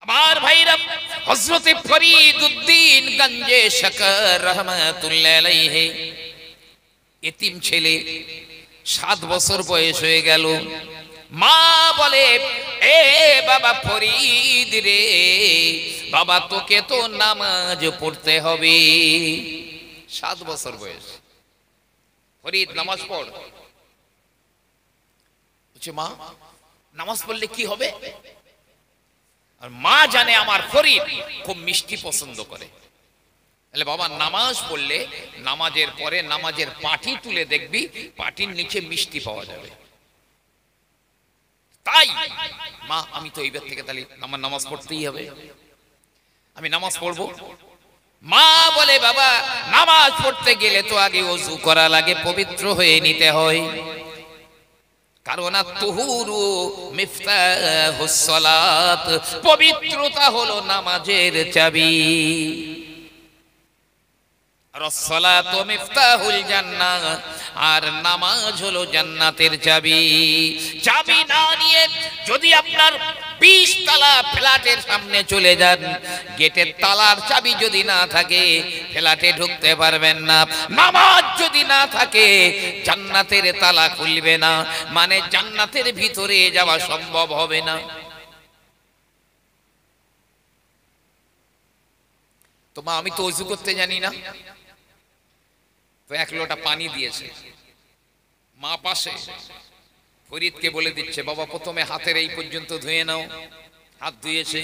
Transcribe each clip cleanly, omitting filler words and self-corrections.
আমার ভাইরা, হযরতে ফরিদ উদ্দীন গঞ্জে শকর রহমাতুল্লাহ আলাইহি এতিম ছেলে, 7 বছর বয়স হয়ে গেল। মা বলে, এ বাবা ফরিদ রে বাবা, তোকে তো নামাজ পড়তে হবে। 7 বছর বয়স, ফরিদ নামাজ পড়। বলছে মা, নামাজ পড়লে কি হবে? আর মা জানে আমার ফরিদ খুব মিষ্টি পছন্দ করে। তাহলে বাবা নামাজ পড়লে নামাজের পরে নামাজের পাটি তুলে দেখবি, পাটির নিচে মিষ্টি পাওয়া যাবে। তাই মা, আমি তো এইবার থেকে তাহলে আমার নামাজ পড়তেই হবে, আমি নামাজ পড়বো। মা বলে, বাবা নামাজ পড়তে গেলে তো আগে ওযু করা লাগে, পবিত্র হয়ে নিতে হয়। কারণ আত-তুহুরু মিফতাহুস সালাত, পবিত্রতা হলো নামাজের চাবি। আর সালাতু মিফতাহুল জান্নাহ, আর নামাজ হলো জান্নাতের চাবি। চাবি না নিয়ে যদি আপনার 20 তালা ফ্ল্যাটের সামনে চলে যান, গেটের তালার চাবি যদি না থাকে ফ্ল্যাটে ঢুকতে পারবেন না। নামাজ যদি না থাকে জান্নাতের তালা খুলবে না, মানে জান্নাতের ভিতরে যাওয়া সম্ভব হবে না। তো মা, আমি তো ওযু করতে জানি না। তো 1 লোটা পানি দিয়েছে, মা পাশে ফরিদকে বলে দিচ্ছে, বাবা প্রথমে হাতের এই পর্যন্ত ধুয়ে নাও। হাত ধুয়েছে,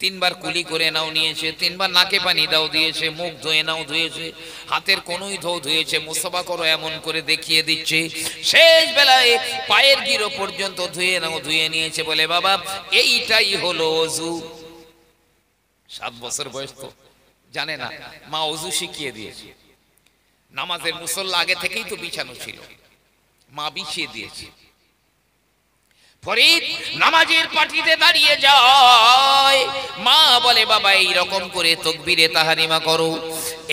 3 বার কুলি করে নাও নিয়েছে, 3 বার নাকে পানি দাও দিয়েছে, মুখ ধুয়ে নাও ধুয়েছে, হাতের কোনোই ধুয়েছে, মুসাফা করো এমন করে দেখিয়ে দিচ্ছে। শেষ বেলায় পায়ের গিরো পর্যন্ত ধুয়ে নাও ধুয়ে নিয়েছে। বলে বাবা এইটাই হলো ওযু। 7 বছর বয়স, তো জানে না। মা ওযু শিখিয়ে দিয়েছে। নামাজের মুসল্লা আগে থেকেই তো বিছানো ছিল, মা বিছিয়ে দিয়েছে। ফরিদ নামাজের পাটিতে দাঁড়িয়ে যায়। মা বলে, বাবা এই রকম করে তাকবীরে তাহরিমা করো,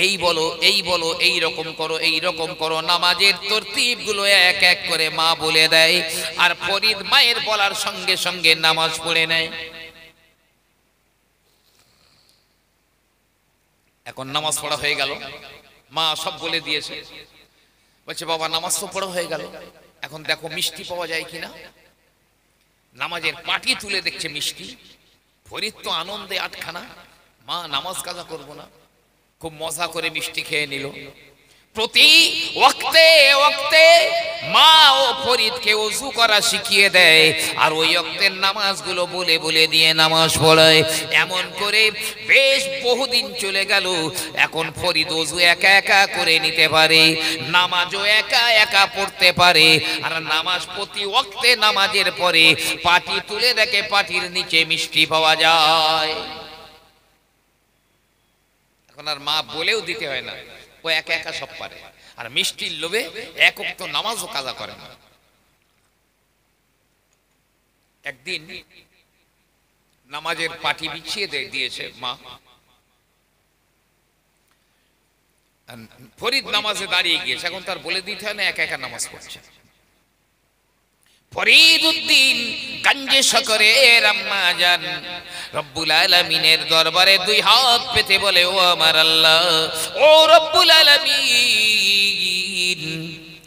এই বলো এই বলো, এই রকম করো এই রকম করো। নামাজের তরতিব গুলো এক এক করে মা বলে দেয়, আর ফরিদ মায়ের বলার সঙ্গে সঙ্গে নামাজ পড়ে নেয়। এখন নামাজ পড়া হয়ে গেল, মা সব বলে দিয়েছে। বলছে বাবা নামাজ তো পড়া হয়ে গেল, এখন দেখো মিষ্টি পাওয়া যায় কিনা। নামাজের পাটি তুলে দেখছে মিষ্টি। ফরিদ তো আনন্দে আটখানা, মা নামাজ কাজা করবো না, খুব মজা করে মিষ্টি খেয়ে নিল। প্রতি ওয়াক্তে ওয়াক্তে মা ও ফরিদকে ওযু করা শিখিয়ে দেয়, আর ওই ওয়াক্তের নামাজগুলো বলে বলে দিয়ে নামাজ পড়ায়। এমন করে বেশ বহুদিন চলে গেল। এখন ফরিদ ওযু একা একা করে নিতে পারে, নামাজও একা একা পড়তে পারে। আর নামাজ প্রতি ওয়াক্তে নামাজের পরে পাটি তুলে দেখে পাটির নিচে মিষ্টি পাওয়া যায়। এখন আর মা বলেও দিতে হয় না, ও একা একা সব পারে। আর মিষ্টির লোভে এক ওয়াক্ত নামাজও কাজা করে না। একদিন নামাজের পাটি বিছিয়ে দিয়েছে মা। ফরিদ নামাজে দাঁড়িয়ে গিয়েছে, এখন তার বলে দিতে হয় না, একা একা নামাজ পড়ছে। ফরিদ উদ্দীন গঞ্জে শকরের আম্মা জান রব্বুল আলামিনের দরবারে 2 হাত পেতে বলে, ও আমার আল্লাহ, ও রব্বুল আলামিন,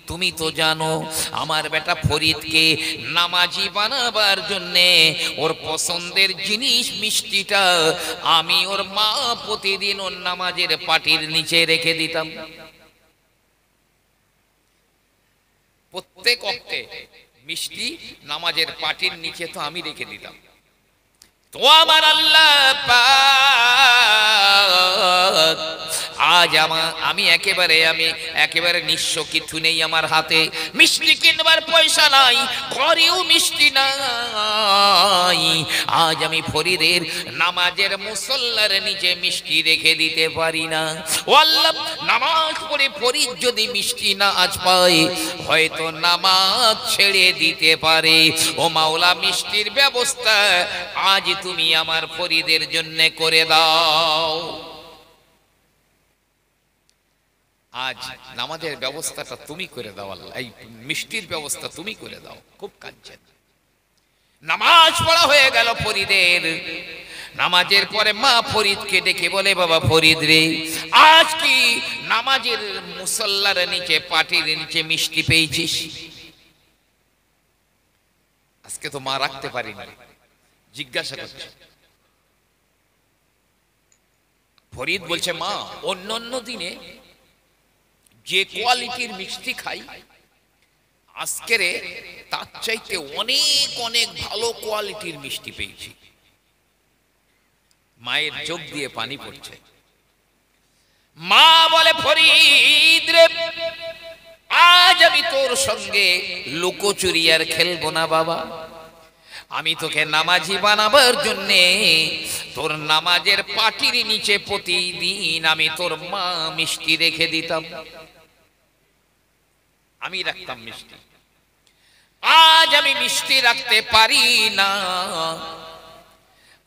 তুমি তো জানো আমার বেটা ফরিদকে নামাজি বানাবার জন্যে ওর পছন্দের জিনিস মিষ্টিটা আমি ওর মা প্রতিদিন ওর নামাজের পাটির নিচে রেখে দিতাম। প্রত্যেক ওয়াক্তে মিষ্টি নামাজের পাটির নিচে তো আমি রেখে দিতাম। তো আমার আল্লাহ পাক, আজ আমি একেবারে নিঃস্ব, কিছু নেই আমার হাতে, মিষ্টি কিনবার পয়সা নাই, ঘরেও মিষ্টি নাই। আজ আমি ফরিদের নামাজের মুসল্লার নিচে মিষ্টি রেখে দিতে পারি না। ও আল্লাহ, নামাজ পড়ে ফরিদ যদি মিষ্টি না আজ পায়, হয়তো নামাজ ছেড়ে দিতে পারে। ও মাওলা, মিষ্টির ব্যবস্থা আজ তুমি আমার ফরিদের জন্য করে দাও। আজ নামাজের ব্যবস্থাটা তুমি করে দাও আল্লাহ, এই মিষ্টির ব্যবস্থা তুমি করে দাও। খুব কাঁদছেন। নামাজ পড়া হয়ে গেল ফরিদের। নামাজের পরে মা ফরিদকে ডেকে বলে, বাবা ফরিদ রে, আজ কি নামাজের মুসল্লার নিচে পাটির নিচে মিষ্টি পেয়েছিস? আজকে তো মা রাখতে পারিনি, জিজ্ঞাসা করছে। ফরিদ বলছে, মা অন্যান্য দিনে যে কোয়ালিটির মিষ্টি খাই, আজকের তার চাইতে অনেক অনেক ভালো কোয়ালিটির মিষ্টি পেয়েছি। মায়ের চোখ দিয়ে পানি পড়ছে। মা বলে, ফরিদ রে, আজ আমি তোর সঙ্গে লুকোচুরি আর খেলবো না বাবা। আমি তোকে নামাজি বানাবার জন্যে তোর নামাজের পাটির নিচে প্রতিদিন আমি তোর মা মিষ্টি রেখে দিতাম, আমি রাখতাম মিষ্টি। আজ আমি মিষ্টি রাখতে পারি না।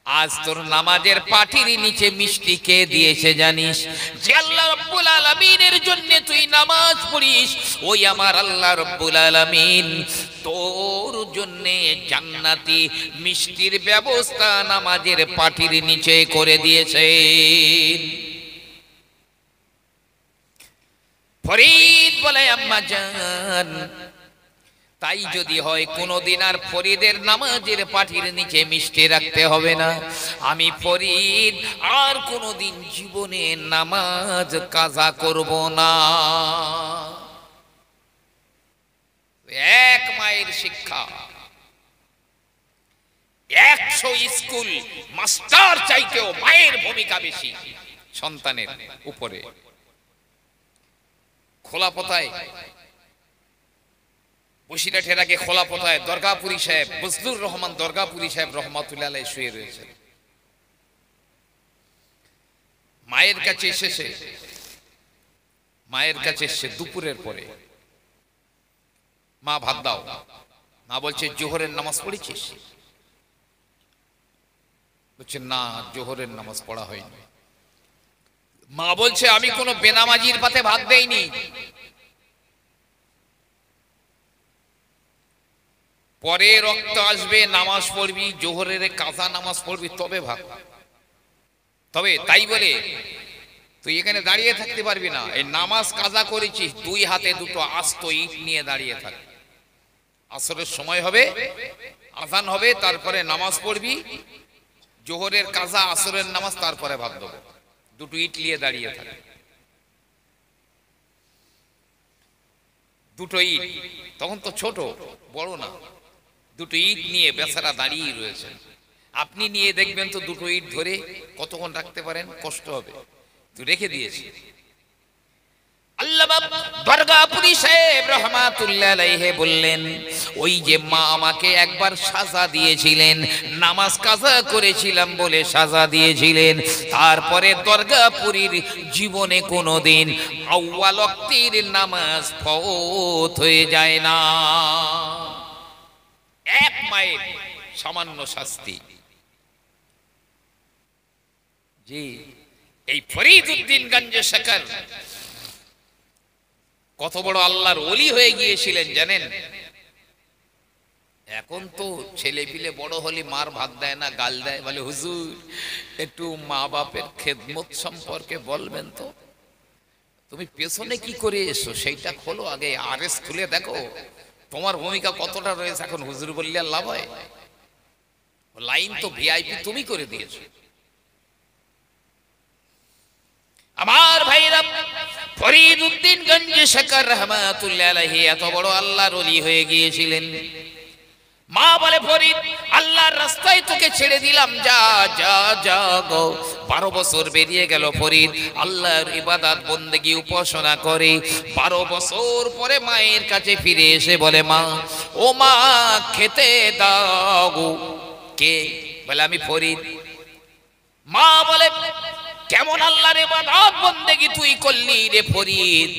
আজ তোর নামাজের পাটির নিচে মিষ্টি কে দিয়েছে জানিস? যে আল্লাহ রাব্বুল আলামিনের জন্য তুই নামাজ পড়িস, ওই আমার আল্লাহ রাব্বুল আলামিন তোর জন্য জান্নাতি মিষ্টির ব্যবস্থা নামাজের পাটির নিচে করে দিয়েছে। ফরিদ বলে, আম্মা জান, তাই যদি হয় কোনদিন আর ফরিদের নামাজের পাটির নিচে মিষ্টি রাখতে হবে না। আমি ফরিদ আর কোনদিন জীবনে নামাজ কাজা করব না। এক মায়ের শিক্ষা 100 স্কুল মাস্টার চাইতেও মায়ের ভূমিকা বেশি সন্তানের উপরে। খোলাপতায়, বসিরহাটের আগে খোলাপতায় দরগাপুরি সাহেব বজলুর রহমান দরগাপুরি সাহেব রহমাতুল্লাহ আলাইহি শুয়ে রয়েছেন। মায়ের কাছে এসেছে দুপুরের পরে। মা ভাত দাও। মা বলছে, জোহরের নামাজ পড়েছিস? বলছে, না, জোহরের নামাজ পড়া হয়নি। মা বলছে, আমি কোনো বেনামাজির পাতে ভাত দেইনি। পরে রক্ত আসবে, নামাজ পড়বি, জোহরের কাজা নামাজ পড়বি, তবে ভাত। তবে তাই বলে তুই এখানে দাঁড়িয়ে থাকতে পারবি না। এই নামাজ কাজা করেছিস, 2 হাতে 2টো আস্ত ইট নিয়ে দাঁড়িয়ে থাক। আসরের সময় হবে, আজান হবে, তারপরে নামাজ পড়বি, জোহরের কাজা, আসরের নামাজ, তারপরে ভাত দেবো। 2টো ইট নিয়ে দাঁড়িয়ে থাক। 2টো ইট, তখন তো ছোট, বড় না, 2টো ইট নিয়ে বেচারা দাঁড়িয়ে রয়েছে। আপনি নিয়ে দেখবেন তো 2টো ইট ধরে কতক্ষণ রাখতে পারেন, কষ্ট হবে, তো রেখে দিয়েছি। আল্লামা দরগাপুরি সাহেব রহমাতুল্লাহ আলাইহি বললেন, ওই যে মা আমাকে একবার সাজা দিয়েছিলেন, নামাজ কাজা করেছিলাম বলে সাজা দিয়েছিলেন, তারপরে দরগাপুরীর জীবনে কোনোদিন আউয়াল ওয়াক্তির নামাজ ফওত হয়ে যায় না। এক মায়ের সামান্য শাস্তি। জি, এই ফরিদউদ্দিন গঞ্জে শকর কত বড় আল্লাহর ওলি হয়ে গিয়েছিলেন জানেন? এখন তো ছেলে পিলে বড় হলে মার ভাত দেয় না, গাল দেয়, বলে হুজুর একটু মা বাপের খেদমত সম্পর্কে বলবেন তো। তুমি পেছনে কি করে এসো সেইটা খোলো, আগে আরএস খুলে দেখো তোমার ভূমিকা কতটা রয়েছে। এখন হুজুর বললে আর লাভ হয়? লাইন তো ভিআইপি তুমি করে দিয়েছো। আমার ভাইরা, ফরিদউদ্দিন গঞ্জে শকর রহমাতুল্লাহ আলাইহি এত বড় আল্লাহর ওলি হয়ে গিয়েছিলেন। মা বলে, ফরিদ আল্লাহর রাস্তায় তোকে ছেড়ে দিলাম, যা যা যা গো। 12 বছর বেরিয়ে গেল ফরিদ আল্লাহর ইবাদত বন্দেগী উপাসনা করে। 12 বছর পরে মায়ের কাছে ফিরে এসে বলে, মা, ও মা, খেতে দাও গো। কে? বলে, আমি ফরিদ। মা বলে, কেমন আল্লাহর ইবাদত বন্দেগী তুই করলি রে ফরিদ?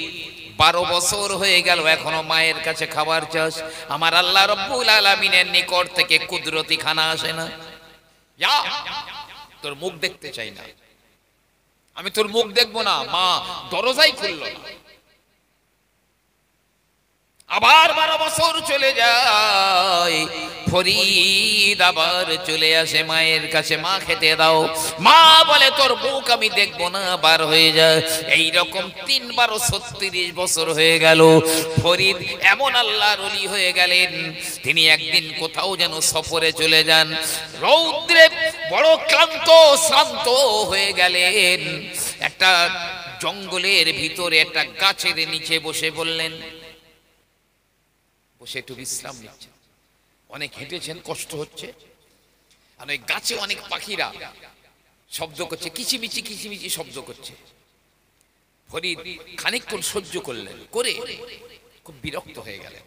12 বছর হয়ে গেল, এখনো মায়ের কাছে খাবার চাস? আমার আল্লাহ রব্বুল আলামিনের নিকট থেকে কুদরতি খানা আসে না? যা, তোর মুখ দেখতে চাই না, আমি তোর মুখ দেখবো না। মা দরজাই খুলল না। আবার 12 বছর চলে যায়, ফরিদ আবার চলে আসে মায়ের কাছে, মা খেতে দাও। মা বলে তোর মুখ আমি দেখবো না, বার হয়ে যায়। এইরকম 3 বার 36 বছর হয়ে গেল। ফরিদ এমন আল্লাহর ওলি হয়ে গেলেন, তিনি একদিন কোথাও যেন সফরে চলে যান, রৌদ্রে বড় ক্লান্ত শ্রান্ত হয়ে গেলেন। একটা জঙ্গলের ভিতরে একটা গাছের নিচে বসে বললেন, বসে একটু বিশ্রাম নিচ্ছেন। অনেক হেঁটেছেন, কষ্ট হচ্ছে। আর ওই গাছে অনেক পাখিরা শব্দ করছে, কিচিমিচি কিচিমিচি শব্দ করছে। ফরিদ খানিকক্ষণ সহ্য করলেন, করে খুব বিরক্ত হয়ে গেলেন।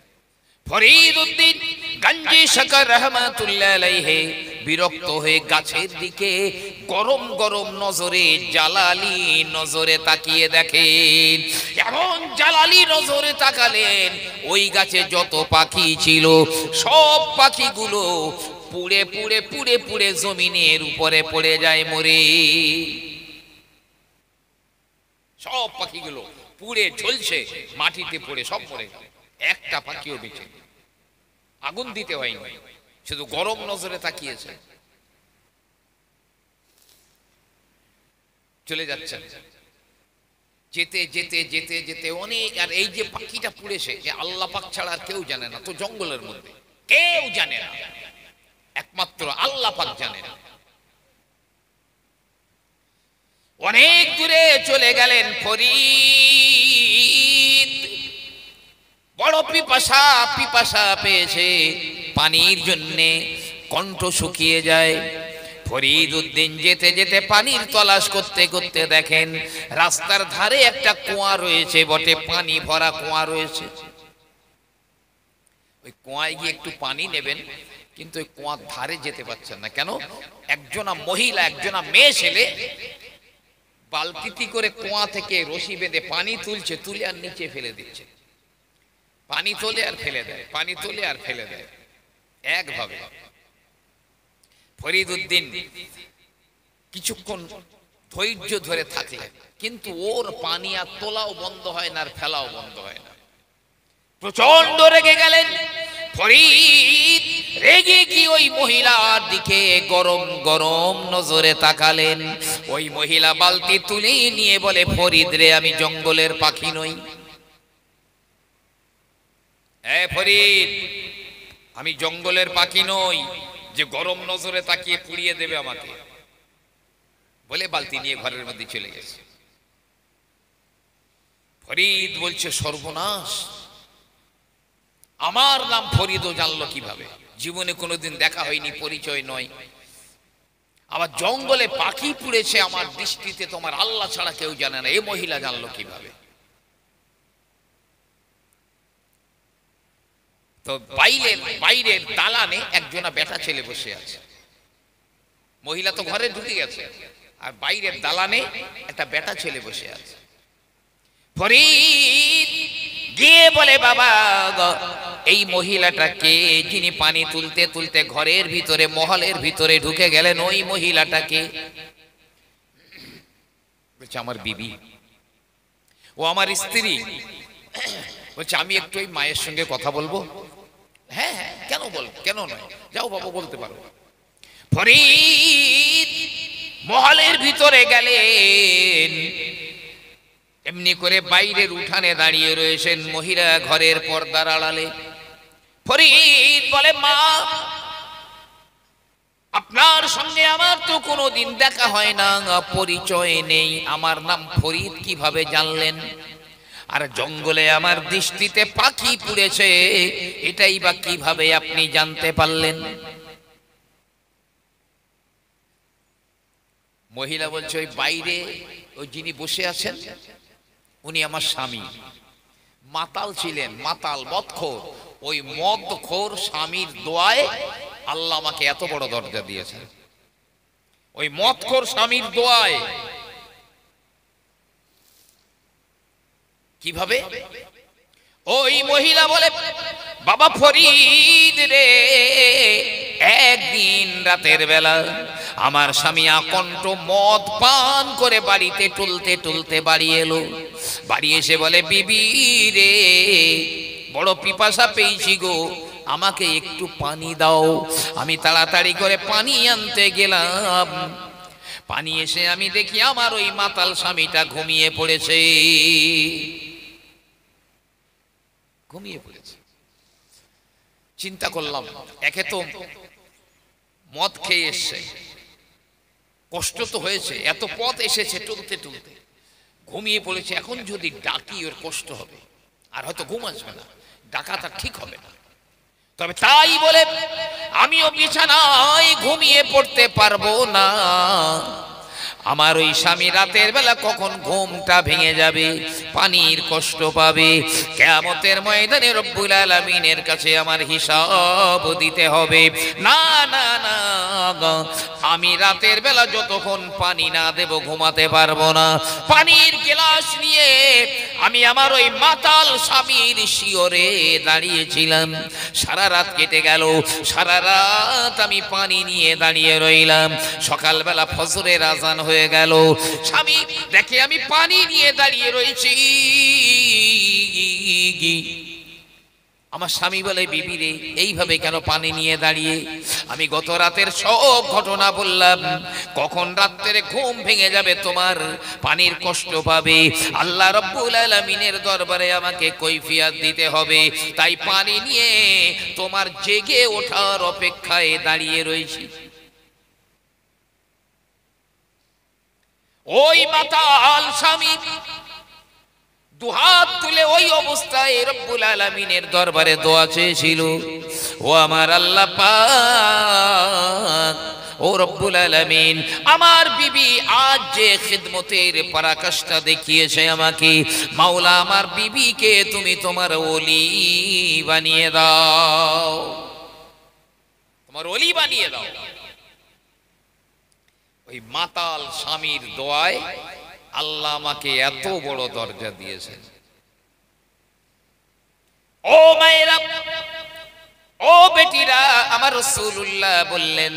ফরিদ উদ্দিন গঞ্জি শকর রহমাতুল্লাহ আলাইহি বিরক্ত হয়ে গাছের দিকে গরম গরম নজরে, জালালি নজরে তাকিয়ে দেখেন। এমন জালালি নজরে তাকালেন, ওই গাছে যত পাখি ছিল সব পাখিগুলো পুড়ে পুড়ে পুড়ে পুড়ে জমিনের উপরে পড়ে যায় মরে। সব পাখিগুলো পুড়ে ঝলছে, মাটিতে পড়ে সব মরে গেল। একটা পাখিও বেঁচে নেই। আগুন দিতে হয়নি, শুধু গরম নজরে তাকিয়েছে। চলে যাচ্ছেন, যেতে যেতে যেতে যেতে অনেক। আর এই যে পাখিটা পুড়েছে, যে আল্লাহ পাক ছাড়া আর কেউ জানে না, তো জঙ্গলের মধ্যে কেউ জানে না, একমাত্র আল্লাহ পাক জানে না। অনেক দূরে চলে গেলেন ফরিদ, বড় পিপাসা পিপাসা পেয়েছে, পানির জন্যে কণ্ঠ শুকিয়ে যায়। ফরিদ উদ্দিন যেতে যেতে পানির তলাশ করতে করতে দেখেন রাস্তার ধারে একটা কুয়া রয়েছে বটে, পানি ভরা কুয়া রয়েছে। ওই কুয়ায় গিয়ে একটু পানি নেবেন, কিন্তু ওই কুয়ার ধারে যেতে পারছেন না। কেন? একজনা মহিলা, একজনা মেয়ে ছেলে বালতিটি করে কুয়া থেকে রশি বেঁধে পানি তুলছে, তুলে আর নিচে ফেলে দিচ্ছে। পানি তোলে আর ফেলে দেয়, পানি তোলে আর ফেলে দেয়, একভাবে। ফরিদ উদ্দিন কিছুক্ষণ ধৈর্য ধরে থাকলেন, কিন্তু ওর পানি আর তোলাও বন্ধ হয় না, আর ফেলাও বন্ধ হয় না। প্রচন্ড রেগে গেলেন ফরিদ। রেগে কি ওই মহিলার দিকে গরম গরম নজরে তাকালেন। ওই মহিলা বালতি তুলে নিয়ে বলে, ফরিদ রে, আমি জঙ্গলের পাখি নই। ফরিদ, আমি জঙ্গলের পাখি নই যে গরম নজরে তাকিয়ে পুড়িয়ে দেবে আমাকে, বলে বালতি নিয়ে ঘরের মধ্যে চলে গেছে। ফরিদ বলছে, সর্বনাশ, আমার নাম ফরিদও জানলো কিভাবে? জীবনে কোনোদিন দেখা হয়নি, পরিচয় নয়। আবার জঙ্গলে পাখি পুড়েছে আমার দৃষ্টিতে, তোমার আল্লাহ ছাড়া কেউ জানে না, এই মহিলা জানলো কিভাবে? তো বাইরের দালানে একজনা বেটা ছেলে বসে আছে। মহিলা তো ঘরে ঢুকে গেছে, আর বাইরের দালানে একটা বেটা ছেলে বসে আছে। ফরিদ গিয়ে বলে, বাবা, এই মহিলাটাকে, যিনি পানি তুলতে তুলতে ঘরের ভিতরে, মহলের ভিতরে ঢুকে গেলেন, ওই মহিলাটাকে? বলছে, আমার বিবি, ও আমার স্ত্রী। বলছে, আমি একটু ওই মায়ের সঙ্গে কথা বলবো। হ্যাঁ হ্যাঁ, কেন বল, কেন নয়, যাও বাবা, বলতে পারো। ফরিদ মহলের ভিতরে গেলেন, এমনি করে বাইরের উঠানে দাঁড়িয়ে রয়েছেন মহিলা ঘরের পর্দার আড়ালে। ফরিদ বলে, মা, আপনার সঙ্গে আমার তো কোনোদিন দেখা হয় না, পরিচয় নেই, আমার নাম ফরিদ কিভাবে জানলেন? আর জঙ্গলে আমার দৃষ্টিতে পাখি পুড়েছে, এটাই বা কিভাবে আপনি জানতে পারলেন? মহিলা বলছে, ওই বাইরে ওই যিনি বসে আছেন উনি আমার স্বামী। মাতাল ছিলেন, মাতাল, মদখোর। ওই মদখোর স্বামীর দোয়ায় আল্লাহ আমাকে এত বড় দরজা দিয়েছেন। ওই মদখোর স্বামীর দোয়ায়। কিভাবে? ওই মহিলা বলে, বাবা ফরিদ রে, একদিন রাতের বেলা আমার স্বামী আকণ্ঠ মদ পান করে বাড়িতে টুলতে টুলতে বাড়ি এলো। বাড়ি এসে বলে, বিবি রে, বড় পিপাসা পেয়েছি গো, আমাকে একটু পানি দাও। আমি তাড়াতাড়ি করে পানি আনতে গেলাম। পানি এসে আমি দেখি আমার ওই মাতাল স্বামীটা ঘুমিয়ে পড়েছে, ঘুমিয়ে পড়েছে। চিন্তা করলাম, একে তো মদ খেয়ে এসছে, কষ্ট তো হয়েছে, এত পথ এসেছে টুলতে টুলতে, ঘুমিয়ে পড়েছে। এখন যদি ডাকি ওর কষ্ট হবে, আর হয়তো ঘুম আসবে না, ডাকাটা ঠিক হবে না। তবে তাই বলে আমিও বিছানায় ঘুমিয়ে পড়তে পারবো না। আমার ওই স্বামী রাতের বেলা কখন ঘুমটা ভেঙে যাবে, পানির কষ্ট পাবে, কিয়ামতের ময়দানে রব্বুল আলামিনের কাছে আমার হিসাব দিতে হবে। না না না, আমি রাতের বেলা যতক্ষণ পানি না দেব ঘুমাতে পারবো না। পানির গ্লাস নিয়ে আমি আমার ওই মাতাল স্বামীর শিয়রে দাঁড়িয়েছিলাম। সারা রাত কেটে গেল, সারা রাত আমি পানি নিয়ে দাঁড়িয়ে রইলাম। সকালবেলা ফজরের আজান হয়ে গেল, স্বামী দেখে আমি পানি নিয়ে দাঁড়িয়ে রয়েছি। আমার স্বামী বলে, বিবি রে, এইভাবে কেন পানি নিয়ে দাঁড়িয়ে? আমি গত রাতের সব ঘটনা বললাম, কখন রাত্রে ঘুম ভেঙে যাবে তোমার, পানির কষ্ট পাবে, আল্লাহ রাব্বুল আলামিনের দরবারে আমাকে কৈফিয়ত দিতে হবে। তাই পানি নিয়ে তোমার জেগে ওঠার অপেক্ষায় দাঁড়িয়ে রয়েছি। ওই মাতাল স্বামী দুহাত তুলে ওই অবস্থায় রব্বুল আলামিনের দরবারে দোয়া চেয়েছিল, ও আমার আল্লাহ পাক, ও রব্বুল আলামিন, আমার বিবি আজ যে খিদমতের পরাকাষ্ঠা দেখিয়েছে আমাকে, মাওলা আমার বিবিকে তুমি তোমার ওলি বানিয়ে দাও, তোমার ওলি বানিয়ে দাও। ওই মাতাল স্বামীর দোয়ায় আল্লাহ আমাকে এত বড় দরজা দিয়েছেন। ও মায়েরা, ও বেটিরা, আমার রাসূলুল্লাহ বললেন,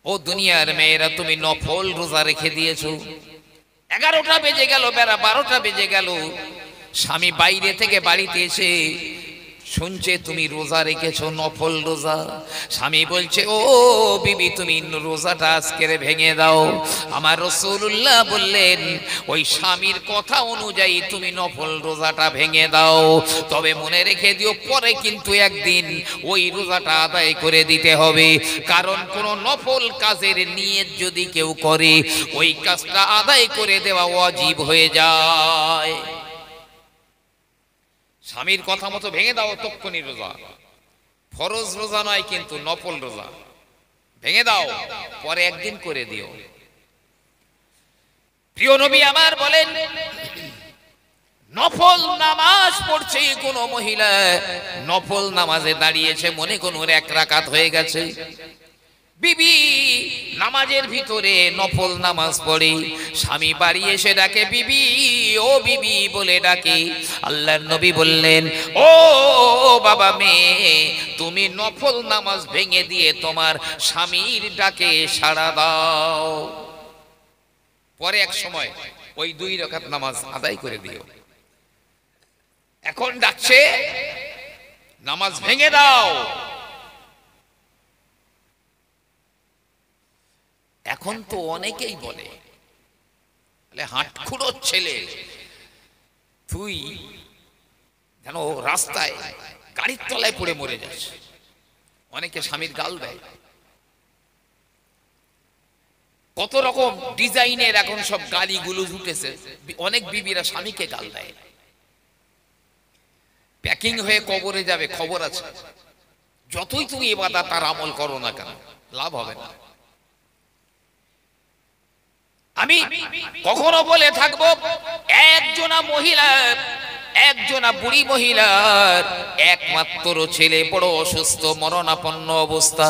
ও দুনিয়ার মেয়েরা, তুমি নফল রোজা রেখে দিয়েছো। 11টা বেজে গেল, বেলা 12টা বেজে গেল, স্বামী বাইরে থেকে বাড়িতে এসে শুনছে তুমি রোজা রেখেছো, নফল রোজা। স্বামী বলছে, ও বিবি, তুমি রোজাটা আজকের ভেঙে দাও। আমার রাসূলুল্লাহ বললেন, ওই স্বামীর কথা অনুযায়ী তুমি নফল রোজাটা ভেঙে দাও, তবে মনে রেখে দিও, পরে কিন্তু একদিন ওই রোজাটা আদায় করে দিতে হবে। কারণ কোন নফল কাজের নিয়ত যদি কেউ করে, ওই কাজটা আদায় করে দেওয়া ওয়াজিব হয়ে যায়। স্বামীর কথা মতো ভেঙে দাও তক্ষুনি রোজা, ফরজ রোজা নয় কিন্তু নফল রোজা, ভেঙে দাও, পরে একদিন করে দিও। প্রিয় নবী আমার বলেন, নফল নামাজ পড়ছে কোন মহিলা, নফল নামাজে দাঁড়িয়েছে, মনে কোন 1 রাকাত হয়ে গেছে, বিবি নামাজের ভিতরে নফল নামাজ পড়ে, স্বামী বাড়ি এসে ডাকে, বিবি, ও বিবি বলে ডাকে। আল্লাহর নবী বললেন, ও বাবা মেয়ে, তুমি নফল নামাজ ভেঙে দিয়ে তোমার স্বামীর ডাকে সাড়া দাও, পরে এক সময় ওই 2 রাকাত নামাজ আদায় করে দিও। এখন ডাকছে, নামাজ ভেঙে দাও। এখন তো অনেকেই বলে, হাটখুড়ো ছেলে, তুই যেন রাস্তায় গাড়ির তলায় পড়ে মরে যাস। অনেকে স্বামীর গাল দেয়, কত রকম ডিজাইনের এখন সব গালিগুলো উঠেছে। অনেক বিবিরা স্বামীকে গাল দেয়, প্যাকিং হয়ে কবরে যাবে, খবর আছে। যতই তুমি ইবাদত আর আমল করো না কেন, লাভ হবে না। আমি কখনো বলে থাকবো, একজনা মহিলা, একজনা বুড়ি মহিলার একমাত্র ছেলে বড় অসুস্থ, মরণাপন্ন অবস্থা।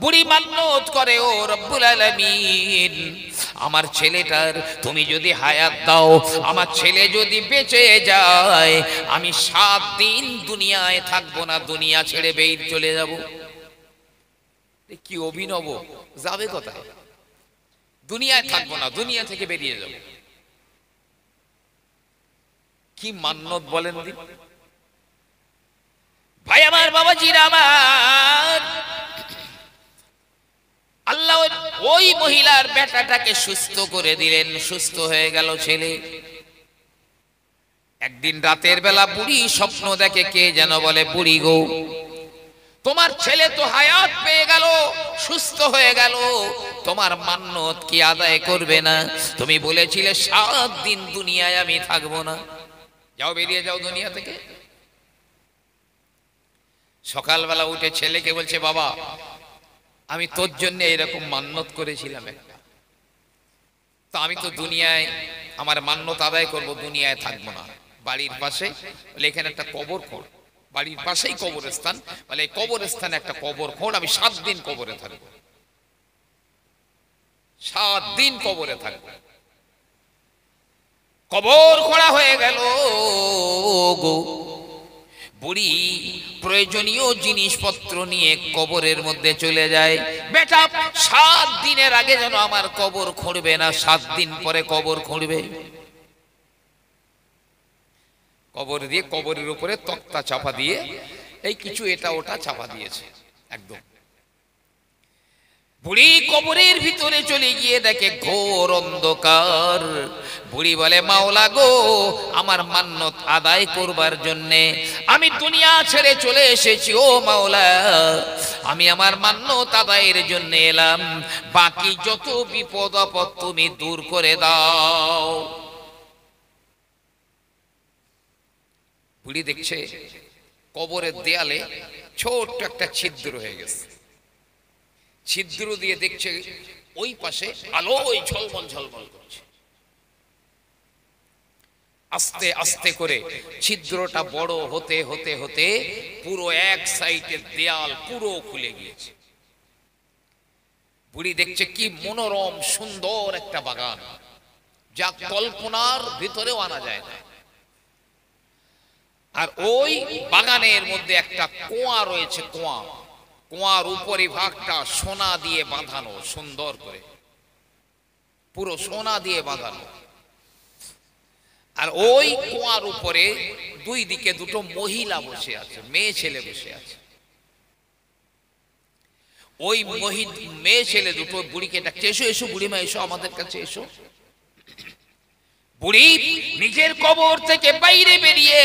বুড়ি মান্নত করে, ও রব্বুল আলামিন, আমার ছেলেটার তুমি যদি হায়াত দাও, আমার ছেলে যদি বেঁচে যায়, আমি 7 দিন দুনিয়ায় থাকবো না, দুনিয়া ছেড়ে বের চলে যাব। কি অভিনব, যাবে কোথায়? দুনিয়ায় থাকবো না, দুনিয়া থেকে বেরিয়ে যাব। কি মান্নত বলেন দিন। ভাই আমার, বাবাজিরা আমার, আল্লাহ ওই মহিলার বেটাটাকে সুস্থ করে দিলেন, সুস্থ হয়ে গেল ছেলে। একদিন রাতের বেলা বুড়ি স্বপ্ন দেখে, কে যেন বলে, বুড়ি গো, তোমার ছেলে তো হায়াত পেয়ে গেল, সুস্থ হয়ে গেল, তোমার মান্যত কি আদায় করবে না? তুমি বলেছিলে 7 দিন দুনিয়ায় আমি থাকবো না, যাও বেরিয়ে যাও দুনিয়া থেকে। সকালবেলা উঠে ছেলেকে বলছে, বাবা আমি তোর জন্য এরকম মান্যত করেছিলাম একটা, তো আমি তো দুনিয়ায় আমার মান্যত আদায় করব, দুনিয়ায় থাকবো না। বাড়ির পাশে বলে এখানে একটা কবর খোঁড়, বাড়ির পাশেই কবরস্থান, বলে এই কবরস্থানে একটা কবর খোঁড়, আমি 7 দিন কবরে থাকবো, 7 দিন কবরে থাকবো। কবর খোঁড়া হয়ে গেল গো। বুড়ি প্রয়োজনীয় জিনিসপত্র নিয়ে কবরের মধ্যে চলে যায়। বেটা 7 দিনের আগে যেন আমার কবর খুঁড়বে না, 7 দিন পরে কবর খুঁড়বে। কবর দিয়ে, কবরের উপরে তক্তা চাপা দিয়ে, এই কিছু এটা ওটা চাপা দিয়েছে একদম। বুড়ি কবরের ভিতরে চলে গিয়ে দেখে ঘোর অন্ধকার। বুড়ি বলে, মাওলা গো, আমার মান্যত আদায় করবার জন্যে আমি দুনিয়া ছেড়ে চলে এসেছি। ও মাওলা, আমি আমার মান্যত আদায়ের জন্য এলাম, বাকি যত বিপদ আপদ তুমি দূর করে দাও। বুড়ি দেখছে কবরের দেয়ালে ছোট্ট একটা ছিদ্র হয়ে গেছে, ছিদ্র দিয়ে দেখছে ওই পাশে আলোয় ঝলমল ঝলমল করছে। আস্তে আস্তে করে ছিদ্রটা বড় হতে হতে হতে পুরো এক সাইডের দেয়াল পুরো খুলে গিয়েছে। বুড়ি দেখছে কি মনোরম সুন্দর একটা বাগান, যা কল্পনার ভিতরেও আনা যায় না। আর ওই বাগানের মধ্যে একটা কুয়া রয়েছে, কুয়া, কুয়ার উপরি ভাগটা সোনা দিয়ে বাঁধানো, সুন্দর করে পুরো সোনা দিয়ে বাঁধানো। আর ওই কুয়ার উপরে 2 দিকে 2টো মহিলা বসে আছে, মেয়ে ছেলে বসে আছে। ওই মেয়ে ছেলে 2টো বুড়িকে ডাকছে, এসো এসো বুড়িমা, এসো আমাদের কাছে এসো। বুড়ি নিজের কবর থেকে বাইরে বেরিয়ে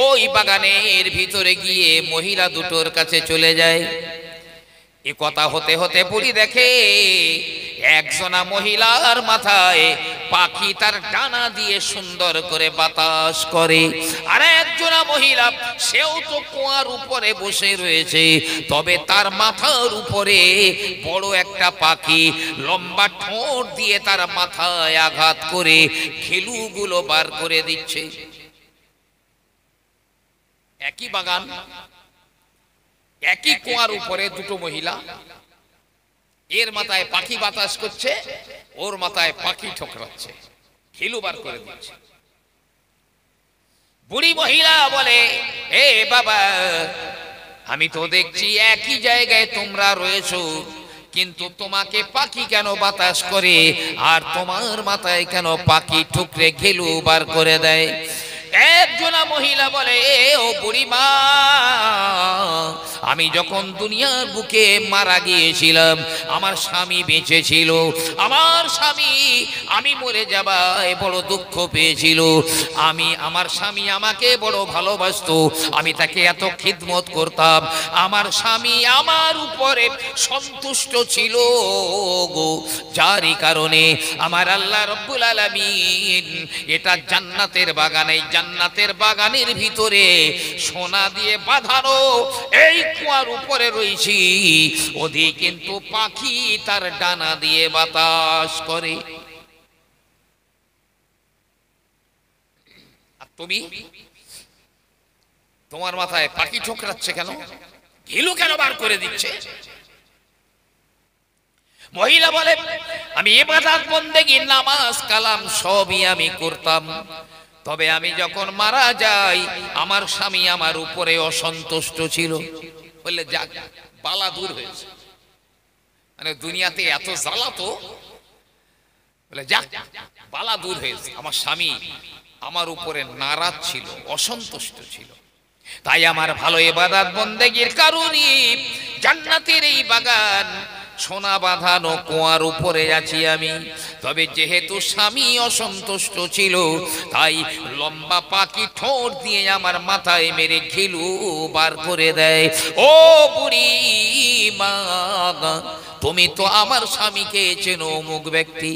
ওই বাগানের ভিতরে গিয়ে মহিলা 2টোর কাছে চলে যায়। এ কথা হতে হতে বুড়ি দেখে একজনা মহিলার মাথায় পাখি তার ডানা দিয়ে সুন্দর করে বাতাস করে, আর একজনা মহিলা, সেও তো কুয়ার উপরে বসে রয়েছে, তবে তার মাথার উপরে বড় একটা পাখি লম্বা ঠোঁট দিয়ে তার মাথায় আঘাত করে ঘিলুগুলো বার করে দিচ্ছে। একই বাগান, একই কুয়ার উপরে 2টো মহিলা, এর মাথায় পাখি বাতাস করছে, ওর মাথায় পাখি ঠোকরাচ্ছে, ঘিলু বার করে দিচ্ছে। বুড়ি মহিলা বলে, এ বাবা, আমি তো দেখছি একই জায়গায় তোমরা রয়েছো, কিন্তু তোমাকে পাখি কেন বাতাস করে আর তোমার মাথায় কেন পাখি ঠুকরে ঘিলু বার করে দেয়? একজনা মহিলা বলে, ও বুড়িমা, আমি যখন দুনিয়ার বুকে মারা গিয়েছিলাম, আমার স্বামী বেঁচে ছিল, আমার স্বামী, আমি মরে যাবায় বড় দুঃখ পেয়েছিল, আমার স্বামী আমাকে বড় ভালোবাসতো, আমি তাকে এত খিদমত করতাম, আমার স্বামী আমার উপরে সন্তুষ্ট ছিল গো, যারই কারণে আমার আল্লাহ রব্বুল আলামিন এটা জান্নাতের বাগানে, জান্নাতের বাগানের ভিতরে সোনা দিয়ে বাঁধানো এই কুয়ার উপরে রয়েছি, ওদিকে কিন্তু পাখি তার ডানা দিয়ে বাতাস করে। আর তুমি, তোমার মাথায় পাখি ঠোকরাচ্ছে কেন, ঘিলু কেন বার করে দিচ্ছে? মহিলা বলে, আমি ইবাদত বন্দেগী, নামাজ কালাম সবই আমি করতাম, তবে আমি যখন মারা যাই আমার স্বামী আমার উপরে অসন্তুষ্ট ছিল। বললে যাক, বালা দূর হয়েছে, মানে দুনিয়াতে এত জ্বালাতো, বলে যাক বালা দূর হয়েছে, আমার স্বামী আমার উপরে নারাজ ছিল, অসন্তুষ্ট ছিল। তাই আমার ভালো ইবাদত বন্দেগীর কারণে জান্নাতের এই বাগান সোনা বাঁধানো কুয়ার উপরে আছি আমি। তবে যেহেতু স্বামী অসন্তুষ্ট ছিল, তাই লম্বা পাখি ঠোঁট দিয়ে আমার মাথায় মেরে ঘিলু বার করে দেয়। ও বুড়ি মা, তুমি তো আমার স্বামীকে চেনো অমুক ব্যক্তি,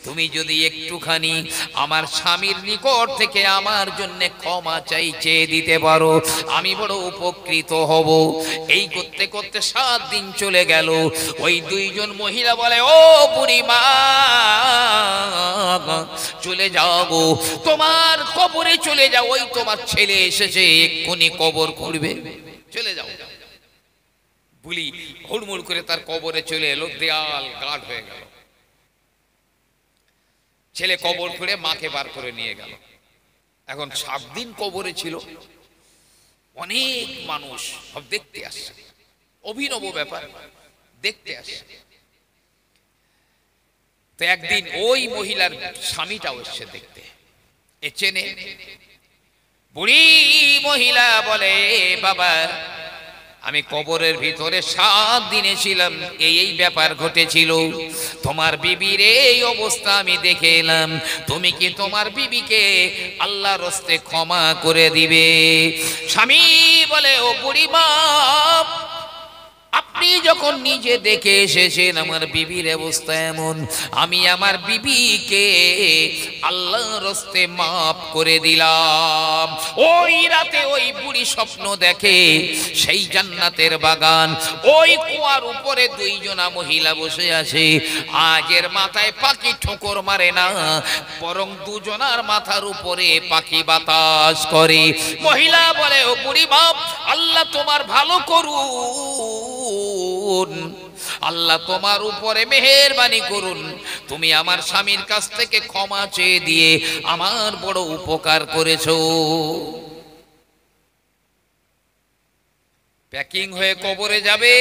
তুমি যদি একটুখানি আমার স্বামীর নিকট থেকে আমার জন্য ক্ষমা চেয়ে দিতে পারো, আমি বড় উপকৃত হব। এই করতে করতে 7 দিন চলে গেল। ওই দুইজন মহিলা বলে, ও বুড়ি মা, চলে যাও গো, তোমার কবরে চলে যাও, ওই তোমার ছেলে এসেছে, এক্ষুনি কবর করবে, চলে যাও। বুড়ি হুড়মুড় করে তার কবরে চলে এলো, দেয়াল গাঢ় হয়ে গেল। ছেলে কবর খুঁড়ে মাকে বার করে নিয়ে গেল। এখন 7 দিন কবরে ছিল, অনেক মানুষ সব দেখতে আসছে, অভিনব ব্যাপার, দেখতে আসছে। তো একদিন ওই মহিলার স্বামীটাও এসছে দেখতে, এ চেনে। বুড়ি মহিলা বলে, বাবা, আমি কবরের ভিতরে 7 দিনে ছিলাম, এই ব্যাপার ঘটেছিল, তোমার বিবির এই অবস্থা আমি দেখে এলাম, তুমি কি তোমার বিবিকে আল্লাহর রাস্তে ক্ষমা করে দিবে? স্বামী বলে, ও বুড়ি মা, আপনি যখন নিজে দেখে এসেছেন আমার বিবির অবস্থা এমন, আমি আমার বিবিকে আল্লাহর রাস্তে মাফ করে দিলাম। ওই রাতে ওই বুড়ি স্বপ্ন দেখে সেই জান্নাতের বাগান, ওই কুয়ার উপরে 2 জনা মহিলা বসে আছে। আজের মাথায় পাখি ঠোকর মারে না, বরং 2 জনার মাথার উপরে পাখি বাতাস করে। মহিলা বলে, ও বুড়ি বাপ, আল্লাহ তোমার ভালো করুন, আল্লাহ তোমার উপরে মেহেরবানি করুন, তুমি আমার স্বামীর কাছ থেকে ক্ষমা চেয়ে দিয়ে আমার বড় উপকার করেছো। প্যাকিং হয়ে কবরে যাবে।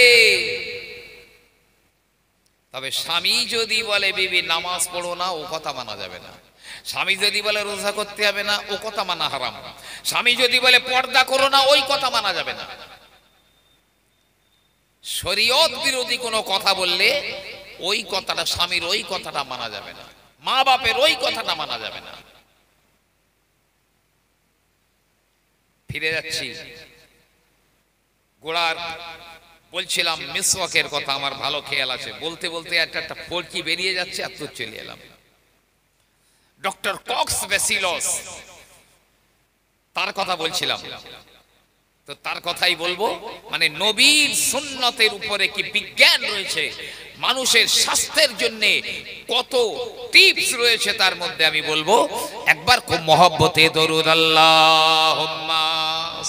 তবে স্বামী যদি বলে বিবি নামাজ পড়ো না, ও কথা মানা যাবে না। স্বামী যদি বলে রোজা করতে হবে না, ও কথা মানা হারাম। স্বামী যদি বলে পর্দা করো না, ওই কথা মানা যাবে না। শরীয়ত বিরোধী কোনো কথা বললে ওই কথাটা, স্বামীর ওই কথাটা মানা যাবে না, মা বাপের ওই কথাটা মানা যাবে না। ফিরে যাচ্ছি গোড়ার, বলছিলাম মিসওয়াকের কথা, আমার ভালো খেয়াল আছে। বলতে বলতে একটা ফড়কি বেরিয়ে যাচ্ছে, আর তো চলে এলাম। ডক্টর কক্স ব্যাসিলস, তার কথা বলছিলাম, তো তার কথাই বলবো। মানে নবীর সুন্নতের উপরে কি বিজ্ঞান রয়েছে, মানুষের স্বাস্থ্যের জন্য কত টিপস রয়েছে, তার মধ্যে আমি বলবো। একবার খুব মহব্বতে দরুদ আল্লাহুম্মা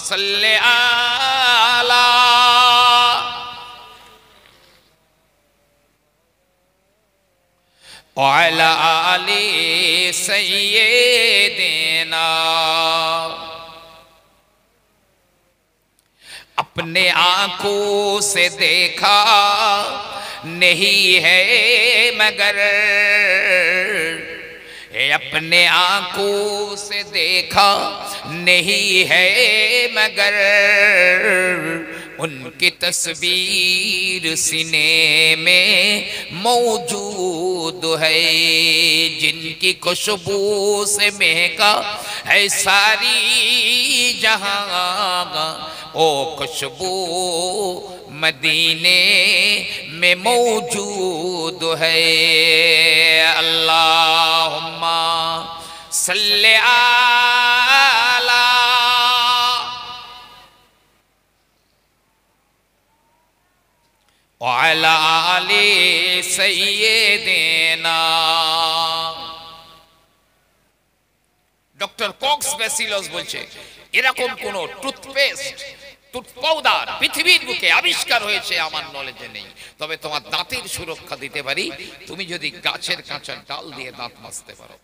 সাল্লি আলা ওয়ালা আলি সাইয়্যিদিনা। अपने आंखों से देखा नहीं है मगर, अपने आंखों से देखा नहीं है मगर, उनकी तस्वीर सीने में मौजूद है, जिनकी खुशबू से महका है सारी जहां, ओ खुशबू मदीने में मौजूद है। अल्लाहुम्मा सल्ले आला ওয়ালা আলি সাইয়্যিদিনা। ডক্টর কক্স ব্যাসিলস বলছে, এরকম কোন টুথপেস্ট, টুথ পাউডার পৃথিবীর বুকে আবিষ্কার হয়েছে আমার নলেজে নেই। তবে তোমার দাঁতের সুরক্ষা দিতে পারি, তুমি যদি গাছের কাঁচা ডাল দিয়ে দাঁত মাজতে পারো।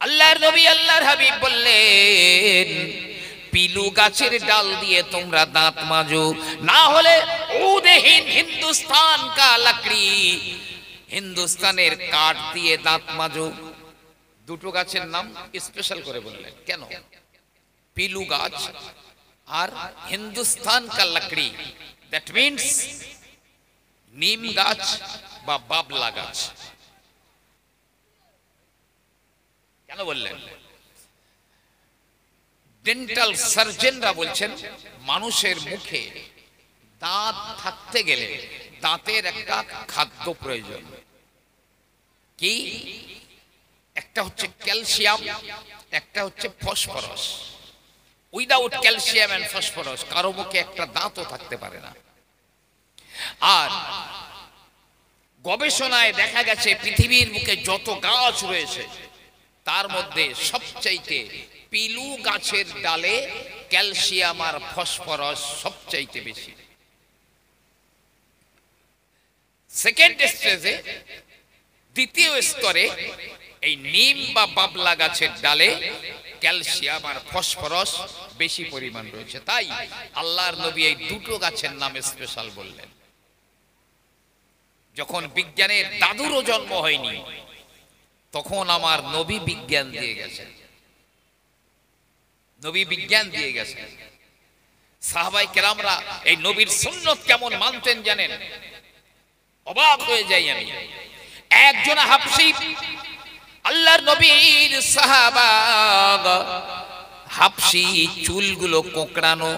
আল্লাহর নবী আল্লাহর হাবিব বললেন, পিলু গাছের ডাল দিয়ে তোমরা দাঁত মাজো, না হলে উদেহীন হিন্দুস্তান কা লাকড়ি, হিন্দুস্তানের কাঠ দিয়ে দাঁত মাজো। 2টো গাছের নাম স্পেশাল করে বললেন, কেন? পিলু গাছ আর হিন্দুস্তান কা লকড়ি, দ্যাট মিন্স নিম গাছ বা বাবলা গাছ। কেন বললেন? ডেন্টাল সার্জনরা বলছেন মানুষের মুখে দাঁত থাকতে গেলে দাঁতের একটা খাদ্য প্রয়োজন। কি? একটা হচ্ছে ক্যালসিয়াম, একটা হচ্ছে phosphorus. Without calcium and phosphorus কারো মুখে একটা দাঁতও থাকতে পারে না। আর গবেষণায় দেখা গেছে পৃথিবীর বুকে যত গাছ রয়েছে তার মধ্যে সবচাইতে পিলু গাছের ডালে ক্যালসিয়াম আর ফসফরাস সবচাইতে বেশি। সেকেন্ড স্টেজে, দ্বিতীয় স্তরে এই নিম বা বাবলা গাছের ডালে ক্যালসিয়াম আর ফসফরাস বেশি পরিমাণ রয়েছে। তাই আল্লাহর নবী এই দুটো গাছের নামে স্পেশাল বললেন। যখন বিজ্ঞানের দাদুরও জন্ম হয়নি তখন আমার নবী বিজ্ঞান দিয়ে গেছেন, নবী বিজ্ঞান দিয়ে গেছেন। সাহাবায়ে কেরামরা এই নবীর সুন্নত কেমন মানতেন জানেন? অবাক হয়ে যাই আমি। একজন হাবশী আল্লাহর নবীর সাহাবা, হাবশী চুলগুলো কোঁকড়ানো।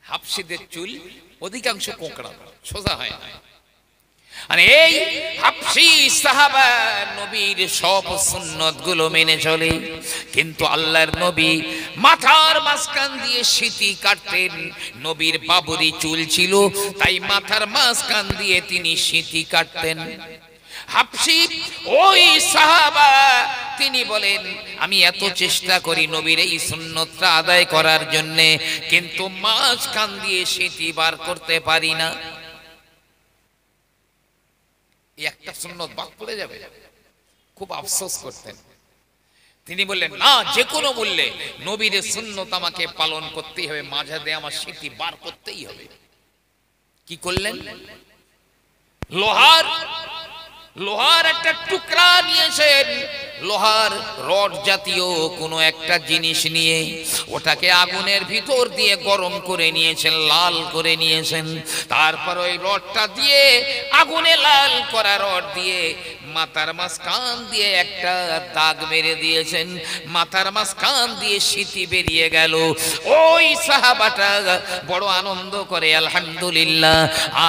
হাবশীদের চুল অধিকাংশ কোঁকড়ানো, সোজা হয় না। আর এই হাবশী সাহাবা নবীর সব সুন্নত গুলো মেনে চলে, কিন্তু আল্লাহর নবী মাথার মাঝখান দিয়ে সিঁথি কাটতেন। নবীর বাবুরি চুল ছিল, তাই মাথার মাঝখান দিয়ে তিনি সিঁথি কাটতেন। হাবশী ওই সাহাবা তিনি বলেন, আমি এত চেষ্টা করি নবীর এই সুন্নতটা আদায় করার জন্য, কিন্তু মাঝখান দিয়ে সিঁথি বার করতে পারি না। একটা সুন্নত বাদ পড়ে যাবে, খুব আফসোস করতেন। তিনি বললেন, না, যে কোনো মূল্যে নবীর সুন্নত আমাকে পালন করতেই হবে, মাঝে দিয়ে আমার সিঁথি বার করতেই হবে। কি করলেন? লোহার একটা টুকরা নিয়েছেন, লোহার রড জাতীয় কোনো একটা জিনিস নিয়ে ওটাকে আগুনের ভিতর দিয়ে গরম করে নিয়েছেন, লাল করে নিয়েছেন। তারপর ওই রডটা দিয়ে, আগুনে লাল করা রড দিয়ে মাথার মাঝখান দিয়ে একটা দাগ মেরে দিয়েছেন। মাথার মাঝখান দিয়ে সিঁথি বেরিয়ে গেল। ওই সাহাবাটা বড় আনন্দ করে, আলহামদুলিল্লাহ,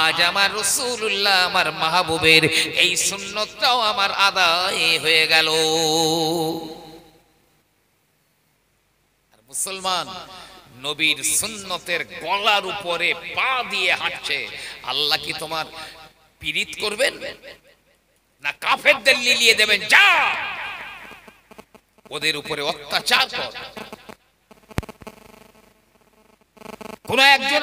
আজ আমার রাসূলুল্লাহ আমার মাহবুবের এই সুন্নতটাও আমার আদায় হয়ে গেল। আর মুসলমান নবীর সুন্নতের গলার উপরে পা দিয়ে হাঁটছে। আল্লাহ কি তোমার পীড়িত করবেন না কাফেরদের লিলিয়ে দেবেন? যা, ওদের উপরে অত্যাচার কর। কোন একজন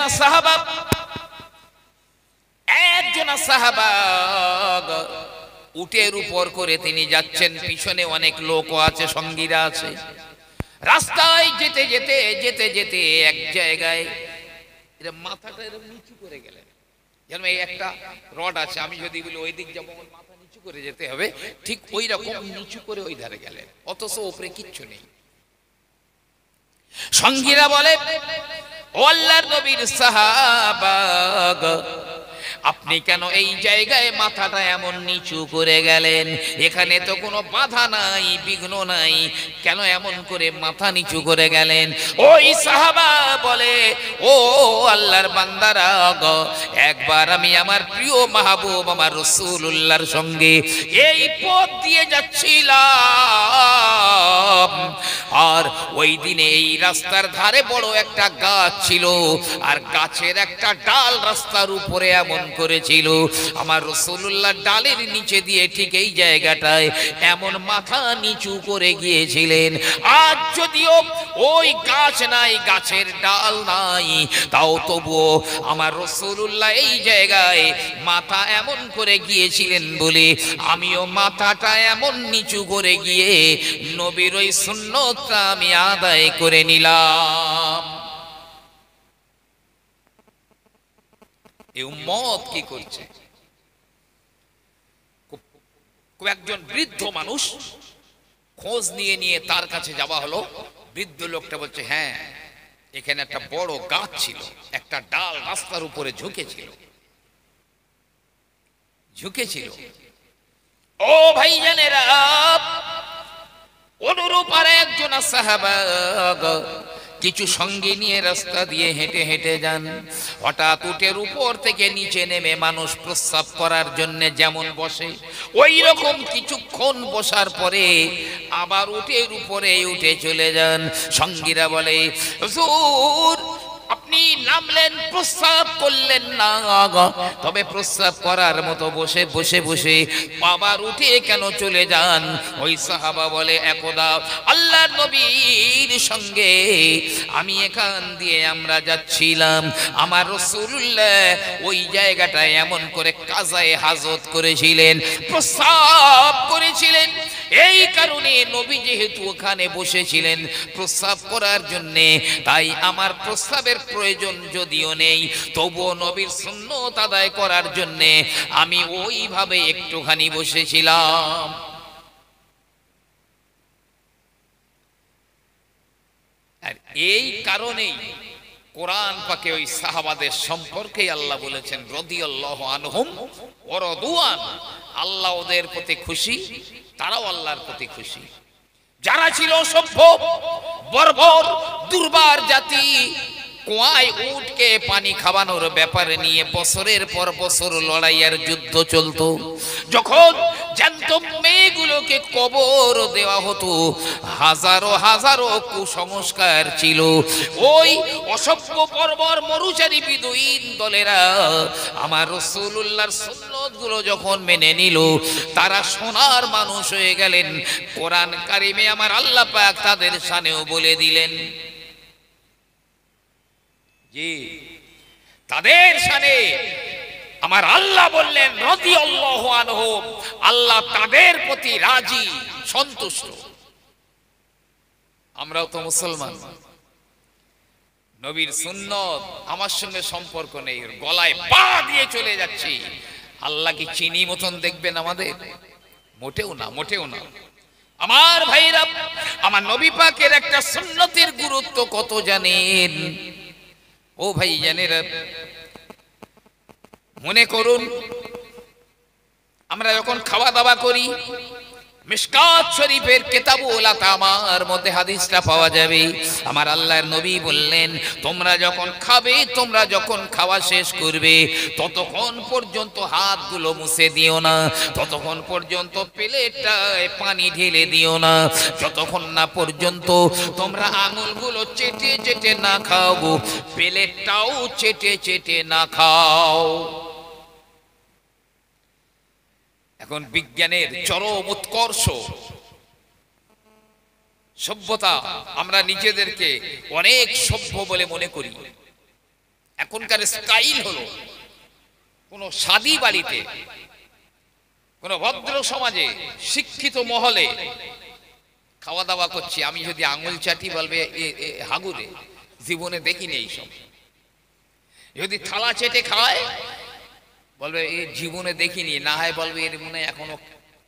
সাহাবা উটের উপর করে তিনি যাচ্ছেন, পিছনে অনেক লোক আছে, সঙ্গীরা আছে। রাস্তায় যেতে যেতে যেতে যেতে এক জায়গায় মাথাটা এরকম নিচু করে গেলেন। যেন এই একটা রড আছে, আমি যদি বলি ওই দিক যাবো, আমার মাথা নিচু করে যেতে হবে, ঠিক ওই রকম নিচু করে ওই ধারে গেলেন, অথচ উপরে কিচ্ছু নেই। সঙ্গীরা বলে, ও আল্লাহর নবীর সাহাবা, আপনি কেন এই জায়গায় মাথাটা এমন নিচু করে গেলেন? এখানে তো কোনো বাধা নাই, বিঘ্ন নাই, কেন এমন করে মাথা নিচু করে গেলেন? ওই সাহাবা বলে, ও আল্লাহর বান্দারা, একবার আমি আমার প্রিয় মাহবুব আমার রাসূলুল্লাহর সঙ্গে এই পথ দিয়ে যাচ্ছিলাম, আর ওই দিনে এই রাস্তার ধারে বড় একটা গাছ ছিল, আর গাছের একটা ডাল রাস্তার উপরে এমন করেছিল। আমার রাসূলুল্লাহ ডালের নিচে দিয়ে ঠিক এই জায়গাটায় এমন মাথা নিচু করে গিয়েছিলেন। আজ যদিও ওই গাছ নাই, গাছের ডাল নাই, তাও তবুও আমার রাসূলুল্লাহ এই জায়গায় মাথা এমন করে গিয়েছিলেন বলে আমিও মাথাটা এমন নিচু করে গিয়ে নবীর ওই সুন্নতটা আমি আদায় করে নিলাম। এই উম্মত কি করছে? একজন বৃদ্ধ মানুষ খোঁজ নিয়ে নিয়ে তার কাছে যাওয়া হলো, বৃদ্ধ লোকটা বলছে, হ্যাঁ, এখানে একটা বড় গাছ ছিল, একটা ডাল রাস্তার উপরে ঝুঁকেছিল। ও ভাইজানেরা, অনুরূপ আর একজন সাহাবা কিছু সঙ্গে নিয়ে রাস্তা দিয়ে হেঁটে হেঁটে যান। হঠাৎ উটের উপর থেকে নিচে নেমে মানুষ প্রস্রাব করার জন্য যেমন বসে, ওই রকম কিছুক্ষণ বসার পরে আবার উটের উপরে উঠে চলে যান। সঙ্গীরা বলে, হুজুর আপনি নামলেন, প্রস্রাব করলেন না, তবে প্রস্রাব করার মতো বসে বসে বসে আবার উঠে কেন চলে যান? ওই সাহাবা বলে, একদা আল্লাহর নবীর সঙ্গে আমি এখান দিয়ে আমরা যাচ্ছিলাম, আমার রাসূলুল্লাহ ওই জায়গাটায় এমন করে কাজায়ে হাজত করেছিলেন, প্রস্রাব করেছিলেন। এই কারণে নবী যেহেতু ওখানে বসেছিলেন প্রস্রাব করার জন্য, তাই আমার প্রস্রাবের প্রয়োজন যদিও নেই, তবুও নবীর সুন্নত আদায় করার জন্য আমি ওইভাবে একটুখানি বসেছিলাম। আর এই কারণেই কোরআন পাকে ওই সাহাবাদের সম্পর্কে আল্লাহ বলেছেন, রাদিয়াল্লাহু আনহুম ওয়া রাদুয়ান, আল্লাহ ওদের প্রতি খুশি, তারাও আল্লাহর প্রতি খুশি। যারা ছিল সভ্য, বর্বর, দুর্বার জাতি, কুয়ায় উটকে পানি খাওয়ানোর ব্যাপারে নিয়ে বছরের পর বছর লড়াইয়ের যুদ্ধ চলতো। যখন জ্যান্ত মেয়েগুলোকে কবর দেওয়া হতো, হাজারো হাজারো কুসংস্কার ছিল। ওই অসভ্য বর্বর মরুচারী বিদুইন দলেরা আমার রাসূলুল্লাহর সুন্নতগুলো যখন মেনে নিল, তারা সোনার মানুষ হয়ে গেলেন। কোরআন কারিমে আমার আল্লাহ পাক তাদের শানেও বলে দিলেন, জি, তাদের শানে আমার আল্লাহ বললেন রাদিয়াল্লাহু আনহুম, আল্লাহ তাদের প্রতি রাজি, সন্তুষ্ট। আমরাও তো মুসলমান, নবীর সুন্নত আমার সঙ্গে সম্পর্ক নেই, গলায় পা দিয়ে চলে যাচ্ছি, আল্লাহ কি চিনি মতন দেখবেন আমাদের? মোটেও না, মোটেও না। আমার ভাইরা, আমার নবী পাকের একটা সুন্নতের গুরুত্ব কত জানেন? ও ভাই জানেরা, মনে করুন আমরা যখন খাওয়া দাওয়া করি, মিশকাত শরীফের কিতাবুল আতামার মধ্যে হাদিসটা পাওয়া যাবে। আমার আল্লাহর নবী বললেন, তোমরা যখন খাবে, তোমরা যখন খাওয়া শেষ করবে, ততক্ষণ পর্যন্ত হাতগুলো মুছে দিও না, ততক্ষণ পর্যন্ত প্লেটটায় পানি ঢেলে দিও না, যতক্ষণ না পর্যন্ত তোমরা আঙুলগুলো চেটে চেটে না খাও, প্লেটটাও চেটে চেটে না খাও। এখন বিজ্ঞানের চরম উৎকর্ষ, সভ্যতা, আমরা নিজেদেরকে অনেক সভ্য বলে মনে করি। এখনকার স্টাইল হলো, কোন সাদি বাড়িতে, কোন ভদ্র সমাজে, শিক্ষিত মহলে খাওয়া দাওয়া করছি, আমি যদি আঙুল চাটি বলবে হাগুরে, জীবনে দেখিনি এইসব। যদি থালা চেটে খাওয়ায় বলবে এ জীবনে দেখিনি, না হয় বলবে এর মনে এখনো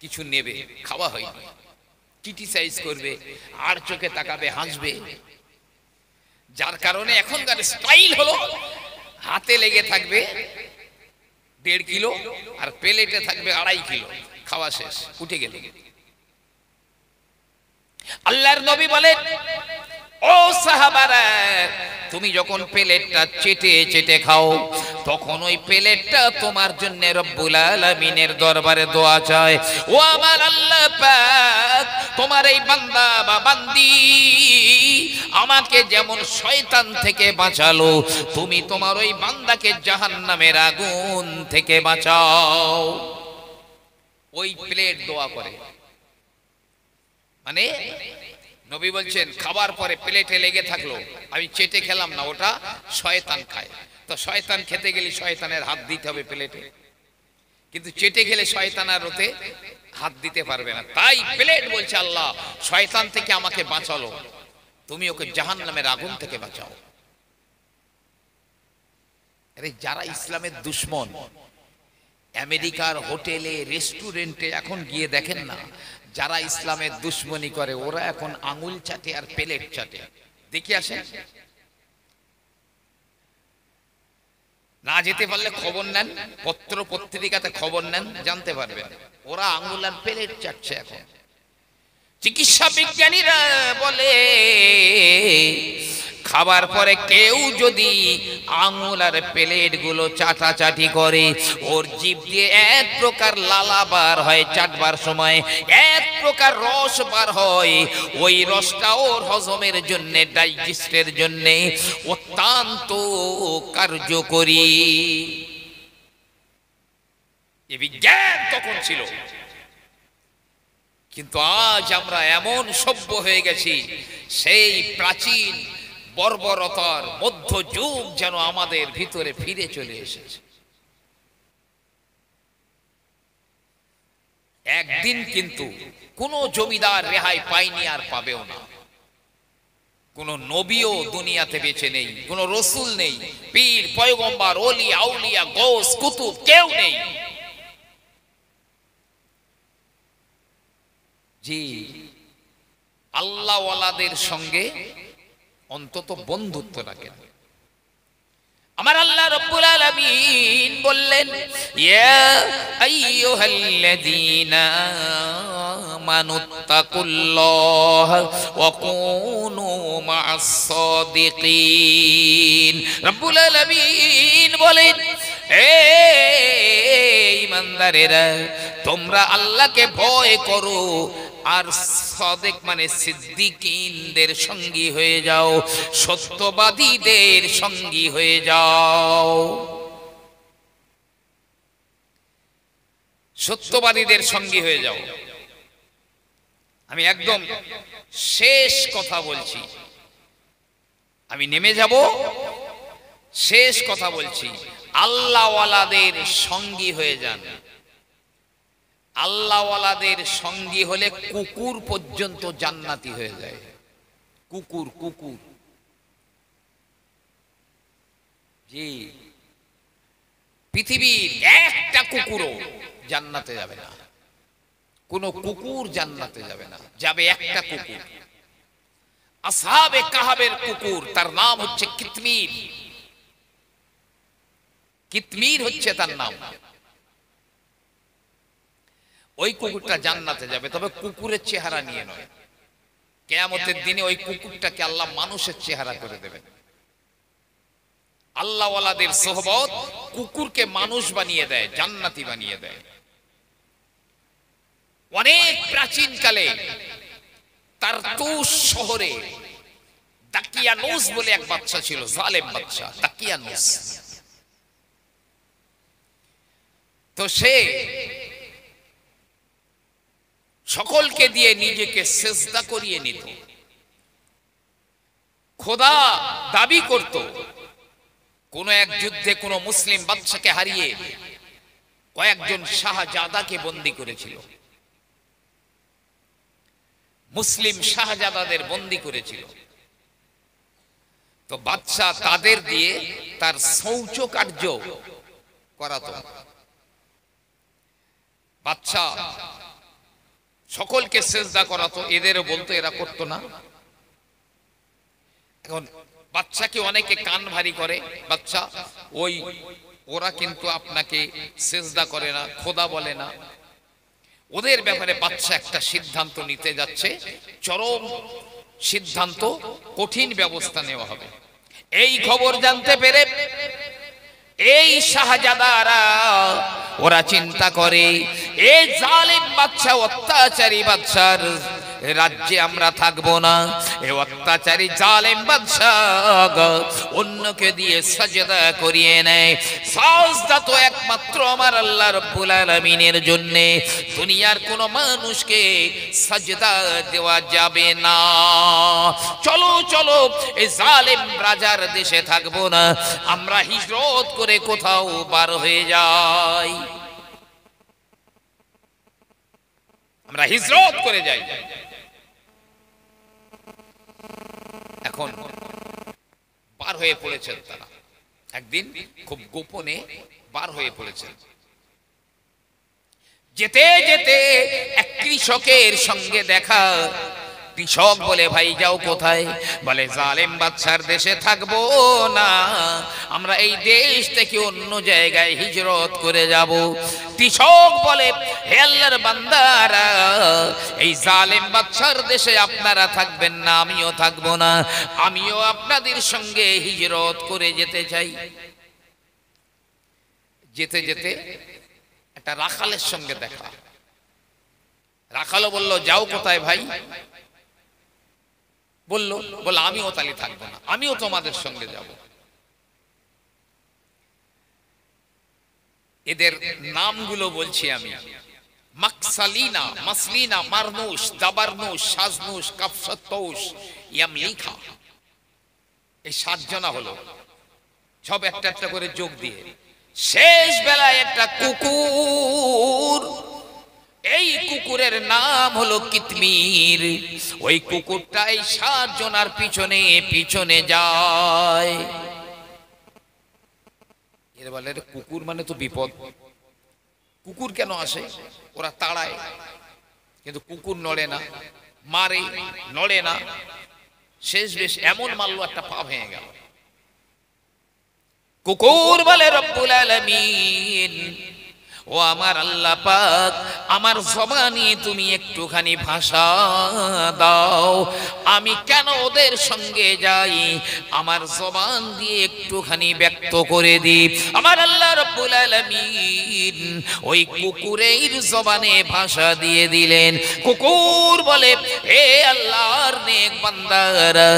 কিছু নেবে, খাওয়া হয়নি, ক্রিটিসাইজ করবে, আর চোখে তাকাবে, হাসবে। যার কারণে এখনকার স্টাইল হলো হাতে লেগে থাকবে 1.5 কিলো আর প্লেটে থাকবে 2.5 কিলো, খাওয়া শেষ, উঠে গেলে। আল্লাহর নবী বলেন, ও সাহাবারা, তুমি যখন প্লেটটা চেটে চেটে খাও, তখন ওই প্লেটটা তোমার জন্য রব্বুল আলামিনের দরবারে দোয়া চায়। ও আমার আল্লাহ পাক, তোমার এই বান্দা বা বান্দি আমাকে যেমন শয়তান থেকে বাঁচালো, তুমি তোমার ওই বান্দাকে জাহান্নামের আগুন থেকে বাঁচাও। ওই প্লেট দোয়া করে, মানে নবী বলছেন খাবার পরে প্লেটে লেগে থাকলো, আমি চেটে খেলাম না, ওটা শয়তান খায়। তো শয়তান খেতে গেলে শয়তানের হাত দিতে হবে প্লেটে, কিন্তু চেটে খেলে শয়তান আর ওতে হাত দিতে পারবে না। তাই প্লেট বলছে, আল্লাহ শয়তান থেকে আমাকে বাঁচালো, তুমি ওকে জাহান্নামের আগুন থেকে বাঁচাও। আরে যারা ইসলামের দুশমন, আমেরিকার হোটেলে রেস্টুরেন্টে এখন গিয়ে দেখেন না, যারা ইসলামের দুশ্মনী করে ওরা এখন আঙুল চাটে আর প্লেট চাটে। দেখি আসেন, না যেতে পারলে খবর নেন, পত্র পত্রিকাতে খবর নেন, জানতে পারবেন ওরা আঙুল আর প্লেট চাটছে এখন। চিকিৎসা বিজ্ঞানীরা বলে খাবার পরে কেউ যদি আঙুল আর প্লেট গুলো চাটাচাটি করে ওর জিভ দিয়ে এক প্রকার লালা বার হয়, চাটবার সময় এক প্রকার রস বার হয়, ওই রসটা ওর হজমের জন্য, ডাইজেস্টের জন্য অত্যন্ত কার্যকরী। এই বিজ্ঞান তখন ছিল, কিন্তু আজ আমরা এমন সভ্য হয়ে গেছি, সেই প্রাচীন বর্বরতার মধ্যযুগ যেন আমাদের ভিতরে ফিরে চলে এসেছে। একদিন কিন্তু কোন জমিদার রেহাই পায়নি আর পাবেও না, কোন নবীও দুনিয়াতে বেঁচে নেই, কোন রসুল নেই, পীর পয়গম্বর ওলি আউলিয়া গৌস কুতুব কেউ নেই। জি, আল্লাহওয়ালাদের সঙ্গে অন্তত বন্ধুত্ব রাখেন। আমার আল্লাহ রাব্বুল আলামিন বললেন, ইয়া আইয়ুহাল্লাযীনা আমানুত্তাকুল্লাহ ওয়া কুনু মা'আস সাদিকিন। রাব্বুল আলামিন বলেন, হে ঈমানদারেরা, তোমরা আল্লাহকে ভয় করো আর সাদিক মানে সিদ্দিকিনদের সঙ্গী হয়ে যাও, সত্যবাদীদের সঙ্গী হয়ে যাও। সত্যবাদীদের সঙ্গী হয়ে যাও। আমি একদম শেষ কথা বলছি, আমি নেমে যাব, শেষ কথা বলছি, আল্লাহওয়ালাদের সঙ্গী হয়ে যান। আল্লাহওয়ালাদের সঙ্গী হলে কুকুর পর্যন্ত জান্নাতি হয়ে যায়। কুকুর, কুকুর, জি, পৃথিবীর একটা কুকুরও জান্নাতে যাবে না, কোন কুকুর জান্নাতে যাবে না, যাবে একটা কুকুর, আসহাবে কাহাবের কুকুর, তার নাম হচ্ছে কিতমির। কিতমির হচ্ছে তার নাম। ওই কুকুরটা জান্নাতে যাবে, তবে কুকুরের চেহারা নিয়ে নয়। কিয়ামতের দিনে ওই কুকুরটাকে আল্লাহ মানুষের চেহারা করে দেবেন। আল্লাহওয়ালাদের সোহবত কুকুরকে মানুষ বানিয়ে দেয়, জান্নাতি বানিয়ে দেয়। অনেক প্রাচীন কালে তারতুস শহরে দাকিয়ানুস বলে এক বাদশা ছিল, জালেম বাদশা দাকিয়ানুস। তো সে সকলকে দিয়ে নিজেকে সেজদা করিয়ে নিত, খোদা দাবি করত। কোন এক যুদ্ধে কোন মুসলিম বাদশাকে হারিয়ে কয়েকজন শাহজাদাকে বন্দী করেছিল, মুসলিম শাহজাদাদের বন্দী করেছিল। তো বাদশা তাদের দিয়ে তার শৌচ কার্য করাতো। বাদশা সকলকে সেজদা করাতো, এদেরও বলতো, এরা করতো না। এখন বাচ্চাকে অনেকে কান ভারী করে, বাচ্চা ওই ওরা কিন্তু আপনাকে সেজদা করে না, খোদা বলে না। ওদের ব্যাপারে বাচ্চা একটা সিদ্ধান্ত নিতে যাচ্ছে, চরম সিদ্ধান্ত, কঠিন ব্যবস্থা নেওয়া হবে। এই খবর জানতে পেরে এই শাহজাদারা ওরা চিন্তা করে, এই জালিম বাদশা, অত্যাচারী বাদশার রাজ্যে আমরা থাকবো না। এই অত্যাচারী জালিম বাদশা অন্যকে দিয়ে সাজদা করিয়ে নেয়। সাজদা তো একমাত্র আমার আল্লাহ রাব্বুল আলামিনের জন্য, দুনিয়ার কোন মানুষকে সাজদা দেওয়া যাবে না। চলো চলো, এই জালিম রাজার দেশে থাকবো না, আমরা হিজরত করে কোথাও বার হয়ে যাই, আমরা হিজরত করে যাই। এখন বার হয়ে পড়েছেন তারা, একদিন খুব গোপনে বার হয়ে পড়েছেন। যেতে যেতে 31 কৃষকের সঙ্গে দেখা। কৃষক বলে ভাই যাও কোথায়? বলে জালেম বাদশার দেশে থাকবো না, আমরা এই দেশ থেকে অন্য জায়গায় হিজরত করে যাব। কৃষক বলে হে আল্লাহর বান্দারা, এই জালেম বাদশার দেশে আপনারা থাকবেন না, আমিও থাকবো না, আমিও আপনাদের সঙ্গে হিজরত করে যেতে চাই। যেতে যেতে একটা রাখালের সঙ্গে দেখা। রাখালও বলল যাও কোথায় ভাই? বলল আমিও তালি থাকবো না, আমিও তোমাদের সঙ্গে যাব। এদের নামগুলো বলছি আমি: মাকসালিনা, মাসলিনা, মারনুশ, দাবারনুশ, সাজনুশ, কাফসাতৌশ, ইয়ামলিখা। এই 7 জনা হলো, সব একটা একটা করে যোগ দিয়ে। শেষ বেলায় একটা কুকুর, এই কুকুরের নাম হলো কিতমির। ওই কুকুরটা এই 7 জনার পিছনে পিছনে যায়। এর বলে কুকুর মানে তো বিপদ, কুকুর কেন আসে? ওরা তাড়ায়, কিন্তু কুকুর নড়ে না, মারে, নড়ে না। শেষ বেশ এমন মারলো একটা পা ভেঙে গেল। কুকুর বলে রব্বুল আলামিন, ও আমার আল্লাহ পাক, আমার জবানে তুমি একটুখানি ভাষা দাও, আমি কেন ওদের সঙ্গে যাই, আমার জবান দিয়ে একটুখানি ব্যক্ত করে দি। আমার আল্লাহ রব্বুল আলামিন ওই কুকুরের জবানে ভাষা দিয়ে দিলেন। কুকুর বলে হে আল্লাহর নেক বান্দারা,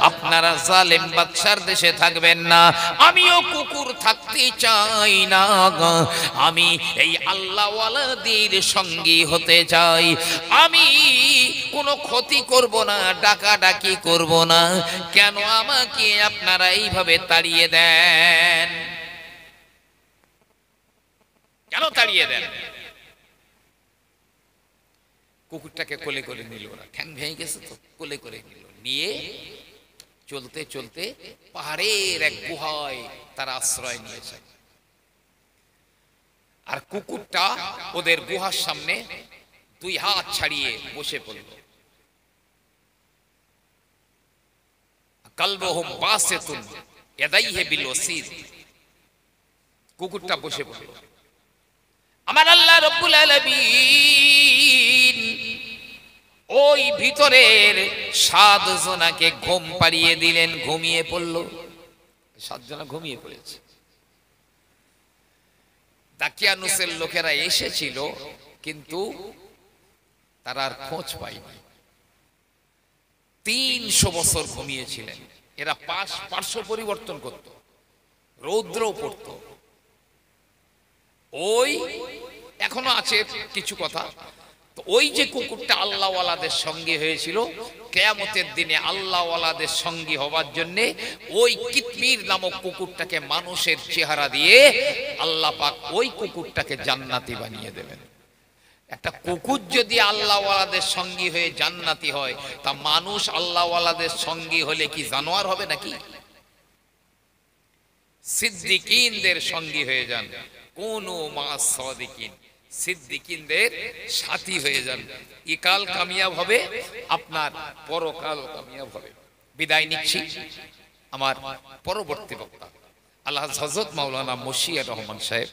আপনারা জালেম বাদশার দেশে থাকবেন না, আমিও কুকুর থাকতে চাই না, আমি এই আল্লাহওয়ালাদের সঙ্গী হতে চাই। আমি কোনো ক্ষতি করব না, ডাকাডাকি করব না, কেন আমাকে আপনারা এইভাবে তাড়িয়ে দেন? কেন তাড়িয়ে দেন? কুকুরটাকে কোলে করে নিল, ওরা ঠ্যাং ভেঙে গেছে তো, কোলে করে নিল, নিয়ে চলতে চলতে পাহাড়ের এক গুহায় তারা আশ্রয় নিয়েছে। আর কুকুরটা ওদের গুহার সামনে 2 হাত ছাড়িয়ে বসে পড়ল। কালবুহুম বাসিতুন ইয়াদাইহি বিল ওয়াসিদ। কুকুরটা বসে পড়ল। আমার আল্লাহ রব্বুল আলামিন ওই ভিতরের 7 জনাকে ঘুম পাড়িয়ে দিলেন, ঘুমিয়ে পড়ল। 7 জনা ঘুমিয়ে পড়েছে। দাকিয়ানুসের লোকেরা এসেছিল, কিন্তু তারা আর খোঁজ পায়নি। 300 বছর ঘুমিয়েছিলেন এরা। পার্শ্ব পরিবর্তন করত, রৌদ্র পড়ত। ওই এখনো আছে কিছু কথা। তো ওই যে কুকুরটা আল্লাহওয়ালাদের সঙ্গী হয়েছিল, কিয়ামতের দিনে আল্লাহওয়ালাদের সঙ্গী হওয়ার জন্য ওই কিতমির নামক কুকুরটাকে মানুষের চেহারা দিয়ে আল্লাহ পাক ওই কুকুরটাকে জান্নাতি বানিয়ে দেবেন। একটা কুকুর যদি আল্লাহওয়ালাদের সঙ্গী হয়ে জান্নাতি হয়, তা মানুষ আল্লাহওয়ালাদের সঙ্গী হলে কি জানোয়ার হবে নাকি? সিদ্দিকিনদের সঙ্গী হয়ে যান, কুনু মা'আস সাদিকিন, সিদ্দিকিনদের সাথী হয়ে যান। ইকাল কামিয়াব হবে, আপনার পরকালও কামিয়াব হবে। বিদায় নিচ্ছি। আমার পরবর্তী বক্তা আল্লাহ হযরত মাওলানা মশিউর রহমান সাহেব।